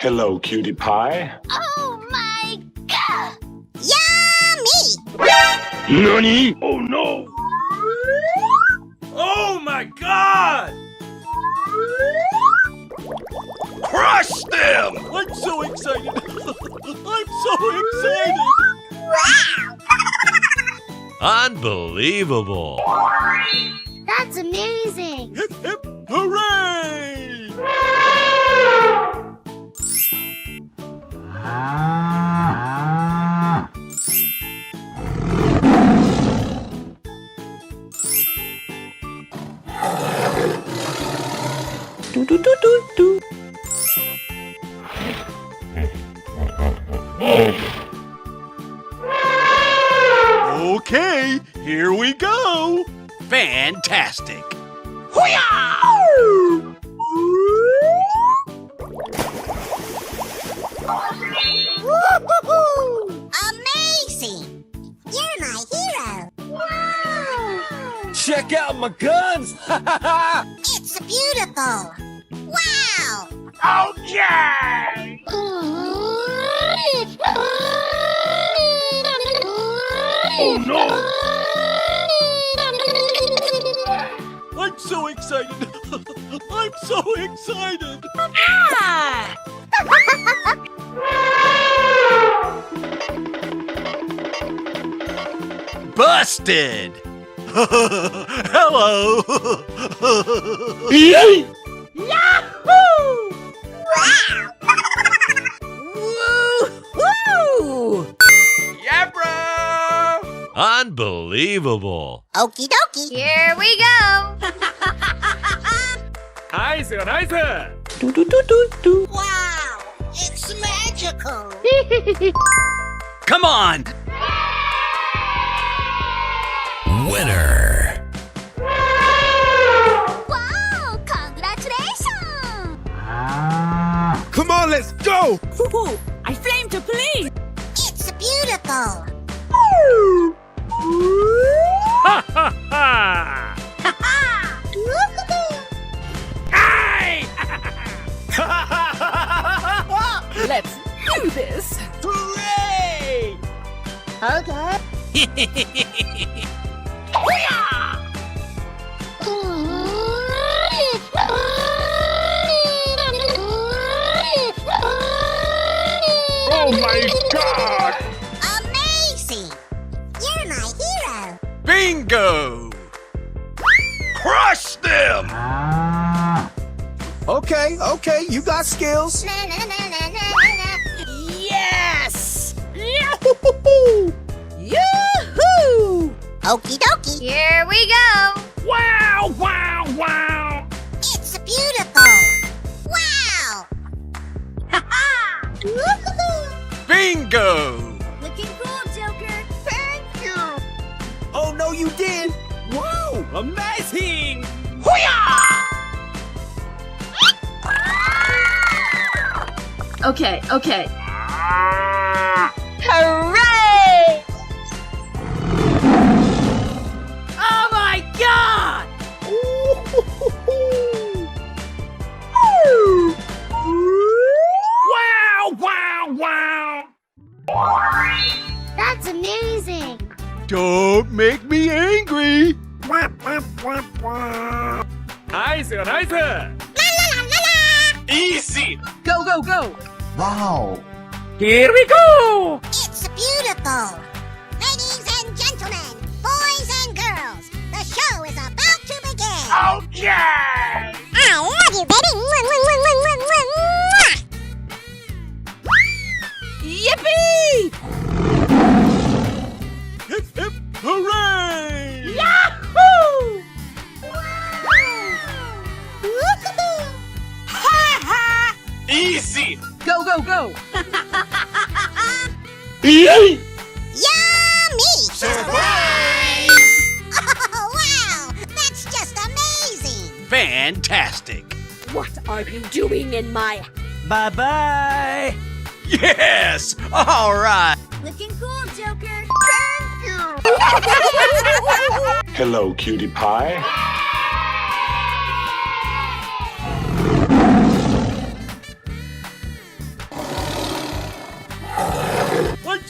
Hello, cutie pie. Oh my god! Yummy! Nani? Oh no! Oh my God! Crush them! I'm so excited! I'm so excited! Unbelievable! That's amazing! Hip hip hooray! Do do do do do. Okay, here we go! Fantastic! Woo-hoo-hoo! Amazing! You're my hero! Wow! Check out my guns! It's beautiful! Wow! Okay! Oh no! I'm so excited! I'm so excited! Busted! Hello! Yay! Woo-hoo! Yeah, bro! Unbelievable! Okie dokie! Here we go! Nice, nice! Do do do do do. Wow! It's magical! Come on! Winner! Wow! Congratulations! Come on, let's go! Hoo-hoo! I flame to police! It's beautiful! Ha ha ha! Let's do this! Hooray! Okay. Oh my god! Amazing! You're my hero! Bingo! Crush them! Okay, you got skills. Na, na, na, na, na, na. Yes! Yahoo! Yoo-hoo! Okie dokie! Here we go! Wow! Wow! Wow! It's beautiful! Wow! Bingo! Looking cool, Joker! Thank you! Oh, no, you did! Whoa! Amazing! Okay. Hooray! Oh my god! Wow! Wow! Wow! That's amazing! Don't make me angry! Nice! Nice! Easy! Go, go, go! Wow! Here we go! It's beautiful! Ladies and gentlemen, boys and girls, the show is about to begin! Okay! I love you, baby! Yippee! Hip hip hooray! Yahoo! Easy! Go, go, go! Yay! Yummy! Surprise! Oh, wow! That's just amazing! Fantastic! What are you doing in my... Bye-bye! Yes! All right! Looking cool, Joker! Hello, cutie pie.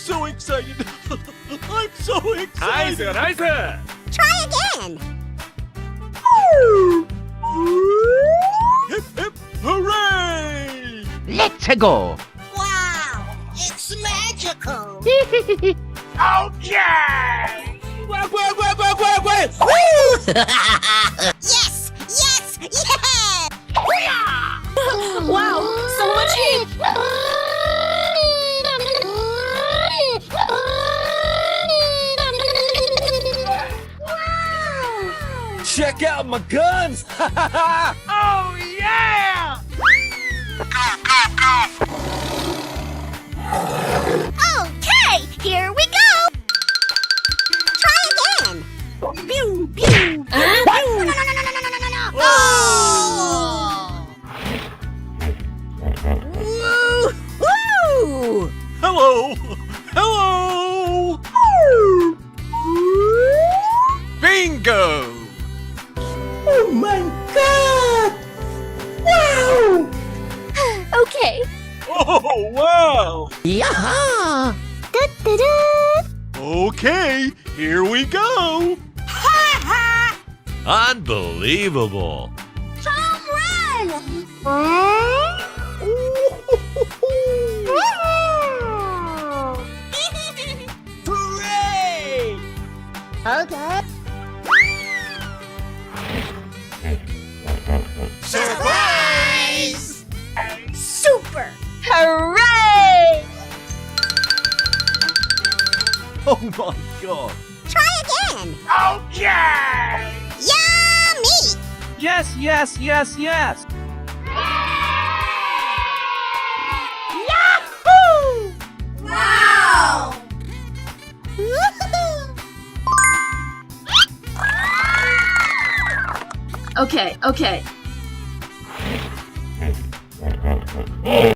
so excited. I'm so ナイス excited. ナイス Try again. Hip, hip, hooray! Let's go. Wow, it's magical. Quack, quack, quack, quack, quack, quack. Yes, yes, yes. Wow, so much heat! Check out my guns. Oh yeah Okay, here we go. Try again. Pew, pew. No, no, no, no, no, no, no, no, no, no. Oh. Woo! Hello. Hello. Bingo. Oh my God. Wow. Okay. Oh, wow. Yaha! Okay, here we go. Unbelievable. Home run. Hooray! Okay. Surprise! Super. Hooray! Oh my God. Try again. Okay Yummy. Yes, yes, yes, yes. Wow. Woohoo. Okay, okay.